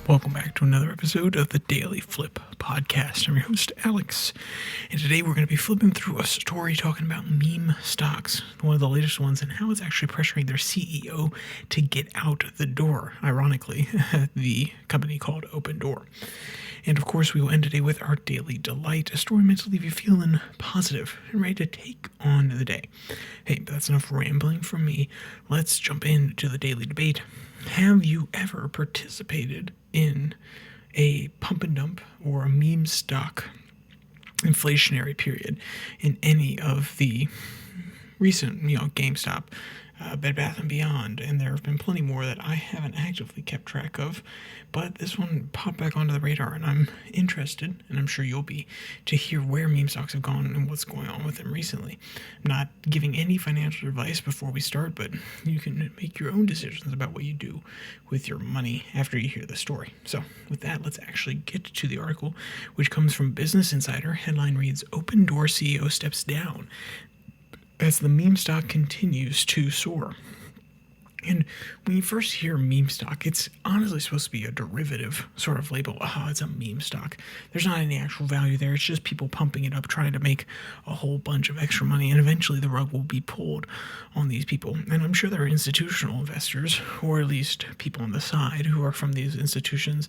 Welcome back to another episode of the DailyFlip podcast. I'm your host, Alex, and today we're going to be flipping through a story talking about meme stocks, one of the latest ones, and how it's actually pressuring their CEO to get out the door, ironically, the company called Opendoor. And of course, we will end today with our Daily Delight, a story meant to leave you feeling positive and ready to take on the day. Hey, but that's enough rambling from me. Let's jump into the daily debate. Have you ever participated in a pump and dump or a meme stock inflationary period in any of the recent, GameStop, Bed Bath & Beyond, and there have been plenty more that I haven't actively kept track of, but this one popped back onto the radar, and I'm interested, and I'm sure you'll be, to hear where meme stocks have gone and what's going on with them recently. I'm not giving any financial advice before we start, but you can make your own decisions about what you do with your money after you hear the story. So with that, let's actually get to the article, which comes from Business Insider. Headline reads, Opendoor CEO steps down as the meme stock continues to soar. And when you first hear meme stock, it's honestly supposed to be a derivative sort of label. It's a meme stock. There's not any actual value there. It's just people pumping it up, trying to make a whole bunch of extra money, and eventually the rug will be pulled on these people. And I'm sure there are institutional investors, or at least people on the side who are from these institutions,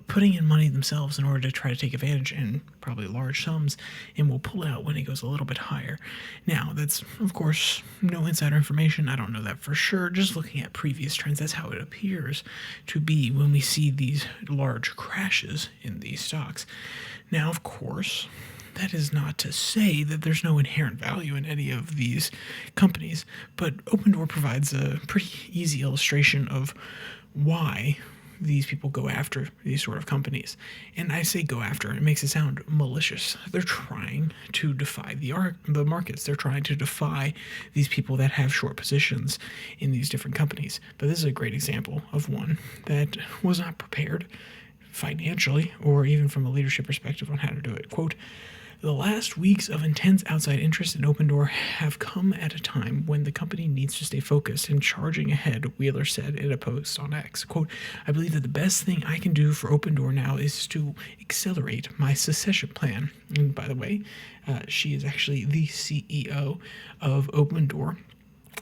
putting in money themselves in order to try to take advantage, and probably large sums, and will pull out when it goes a little bit higher. Now, that's, of course, no insider information. I don't know that for sure. Just looking at previous trends, that's how it appears to be when we see these large crashes in these stocks. Now, of course, that is not to say that there's no inherent value in any of these companies, but Opendoor provides a pretty easy illustration of why these people go after these sort of companies. And I say go after, it makes it sound malicious. They're trying to defy the markets. They're trying to defy these people that have short positions in these different companies. But this is a great example of one that was not prepared financially or even from a leadership perspective on how to do it. Quote, the last weeks of intense outside interest in Opendoor have come at a time when the company needs to stay focused and charging ahead, Wheeler said in a post on X. Quote, I believe that the best thing I can do for Opendoor now is to accelerate my succession plan. And by the way, she is actually the CEO of Opendoor.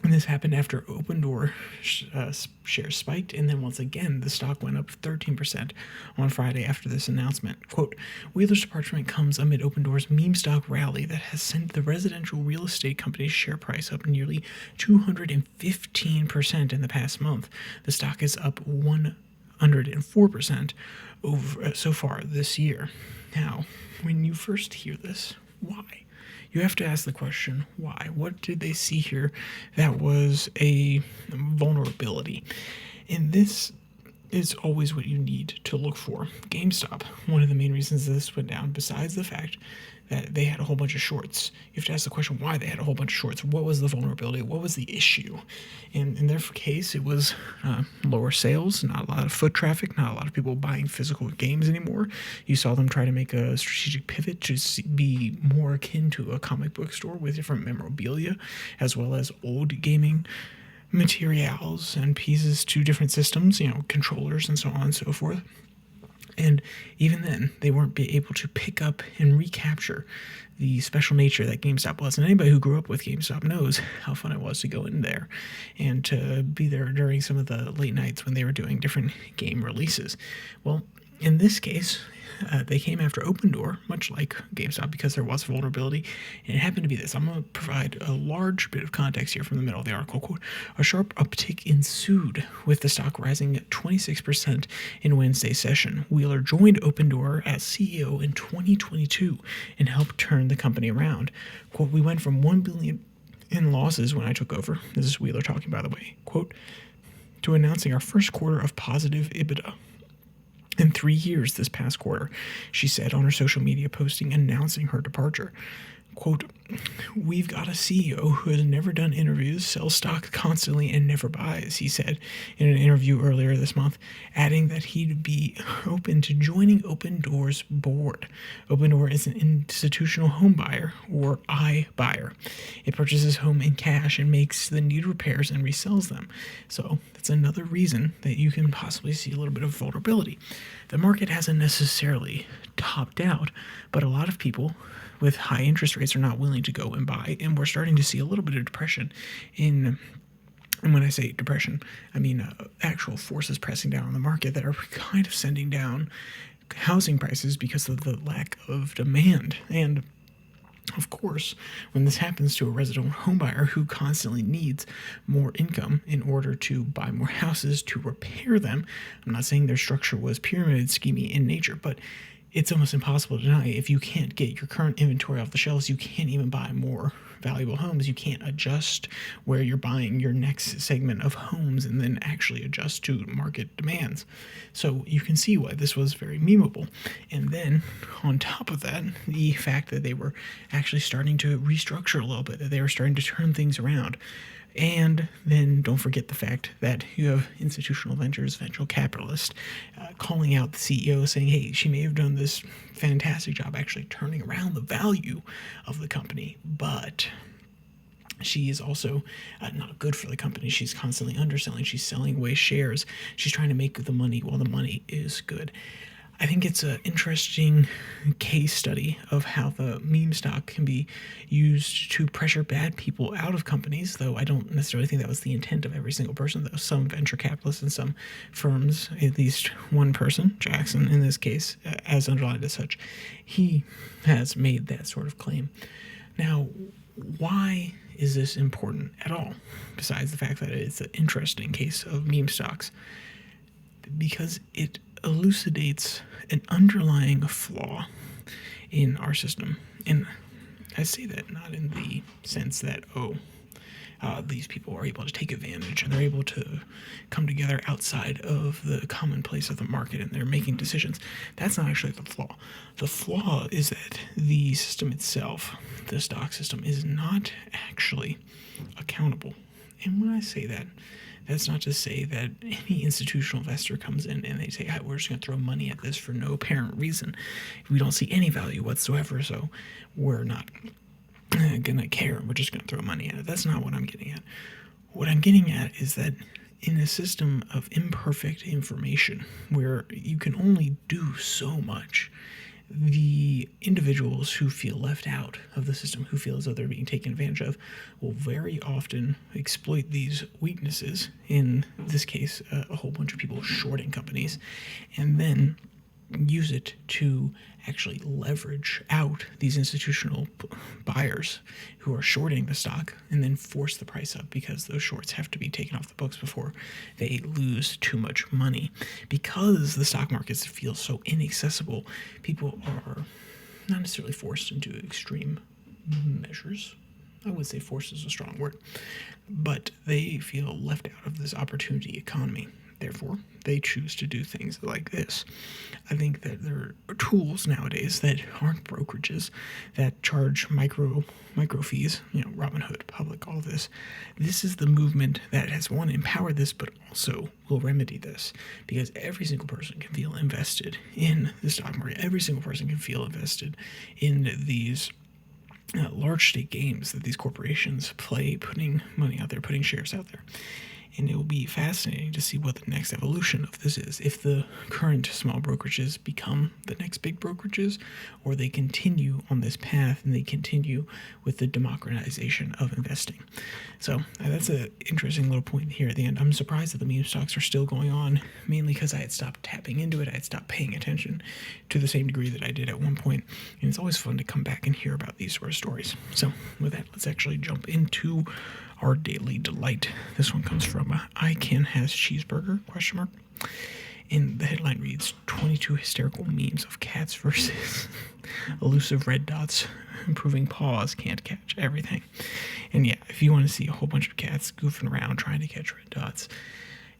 And this happened after Opendoor shares spiked, and then once again, the stock went up 13% on Friday after this announcement. Quote, Wheeler's departure comes amid Opendoor's meme stock rally that has sent the residential real estate company's share price up nearly 215% in the past month. The stock is up 104% over so far this year. Now, when you first hear this, why? You have to ask the question, why? What did they see here that was a vulnerability? And this is always what you need to look for. GameStop, one of the main reasons this went down, besides the fact that they had a whole bunch of shorts. You have to ask the question why they had a whole bunch of shorts. What was the vulnerability? What was the issue? And in their case, it was lower sales, not a lot of foot traffic, not a lot of people buying physical games anymore. You saw them try to make a strategic pivot to be more akin to a comic book store with different memorabilia, as well as old gaming materials and pieces to different systems, controllers and so on and so forth. And even then, they weren't able to pick up and recapture the special nature that GameStop was. And anybody who grew up with GameStop knows how fun it was to go in there and to be there during some of the late nights when they were doing different game releases. Well, in this case, they came after Opendoor, much like GameStop, because there was vulnerability, and it happened to be this. I'm going to provide a large bit of context here from the middle of the article. Quote, a sharp uptick ensued, with the stock rising 26% in Wednesday's session. Wheeler joined Opendoor as CEO in 2022 and helped turn the company around. Quote, we went from $1 billion in losses when I took over, this is Wheeler talking, by the way, quote, to announcing our first quarter of positive EBITDA in 3 years this past quarter, she said on her social media posting announcing her departure. quote, "We've got a CEO who has never done interviews, sells stock constantly, and never buys," he said in an interview earlier this month, adding that he'd be open to joining Opendoor's board. Opendoor is an institutional home buyer, or iBuyer. It purchases home in cash and makes the needed repairs and resells them. So that's another reason that you can possibly see a little bit of vulnerability. The market hasn't necessarily topped out, but a lot of people with high interest rates are not willing to go and buy, and we're starting to see a little bit of depression and when I say depression, I mean actual forces pressing down on the market that are kind of sending down housing prices because of the lack of demand. And of course, when this happens to a resident home buyer who constantly needs more income in order to buy more houses to repair them, I'm not saying their structure was pyramid scheming in nature, but it's almost impossible to deny. If you can't get your current inventory off the shelves, you can't even buy more valuable homes. You can't adjust where you're buying your next segment of homes and then actually adjust to market demands. So you can see why this was very memeable. And then on top of that, the fact that they were actually starting to restructure a little bit, that they were starting to turn things around. And then don't forget the fact that you have institutional ventures, venture capitalists, calling out the CEO saying, hey, she may have done this fantastic job actually turning around the value of the company, but she is also not good for the company. She's constantly underselling. She's selling away shares. She's trying to make the money while the money is good. I think it's an interesting case study of how the meme stock can be used to pressure bad people out of companies, though I don't necessarily think that was the intent of every single person, though. Some venture capitalists and some firms, at least one person, Jackson in this case, as underlined as such, he has made that sort of claim. Now, why is this important at all, besides the fact that it's an interesting case of meme stocks? Because it elucidates an underlying flaw in our system. And I say that not in the sense that, these people are able to take advantage and they're able to come together outside of the commonplace of the market and they're making decisions. That's not actually the flaw. The flaw is that the system itself, the stock system, is not actually accountable. And when I say that, that's not to say that any institutional investor comes in and they say, hey, we're just going to throw money at this for no apparent reason. We don't see any value whatsoever, so we're not going to care. We're just going to throw money at it. That's not what I'm getting at. What I'm getting at is that in a system of imperfect information where you can only do so much, the individuals who feel left out of the system, who feel as though they're being taken advantage of, will very often exploit these weaknesses, in this case, a whole bunch of people shorting companies, and then use it to actually leverage out these institutional buyers who are shorting the stock and then force the price up because those shorts have to be taken off the books before they lose too much money. Because the stock markets feel so inaccessible, people are not necessarily forced into extreme measures. I would say forced is a strong word, but they feel left out of this opportunity economy. Therefore, they choose to do things like this. I think that there are tools nowadays that aren't brokerages that charge micro fees, Robinhood, Public, all this. This is the movement that has, one, empowered this, but also will remedy this, because every single person can feel invested in the stock market. Every single person can feel invested in these large stake games that these corporations play, putting money out there, putting shares out there. And it will be fascinating to see what the next evolution of this is. If the current small brokerages become the next big brokerages, or they continue on this path and they continue with the democratization of investing. So that's an interesting little point here at the end. I'm surprised that the meme stocks are still going on, mainly because I had stopped tapping into it. I had stopped paying attention to the same degree that I did at one point. And it's always fun to come back and hear about these sort of stories. So with that, let's actually jump into our daily delight. This one comes from I Can Has Cheeseburger, ? And the headline reads, 22 hysterical memes of cats versus elusive red dots, improving paws, can't catch everything. And yeah, if you want to see a whole bunch of cats goofing around trying to catch red dots,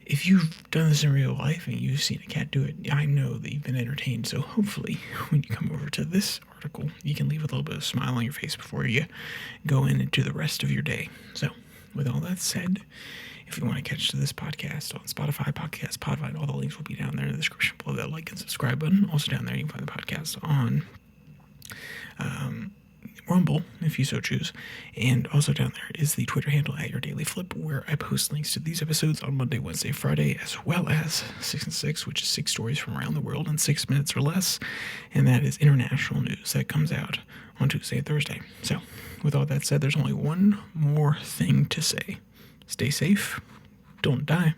if you've done this in real life and you've seen a cat do it, I know that you've been entertained. So hopefully when you come over to this article, you can leave a little bit of a smile on your face before you go into the rest of your day. So with all that said, if you want to catch this podcast on Spotify, Podcast, Podvine, all the links will be down there in the description below that like and subscribe button. Also down there, you can find the podcast on Rumble, if you so choose. And also down there is the Twitter handle @YourDailyFlip, where I post links to these episodes on Monday, Wednesday, Friday, as well as 6 and 6, which is 6 stories from around the world in 6 minutes or less. And that is international news that comes out on Tuesday and Thursday. So with all that said, there's only one more thing to say. Stay safe. Don't die.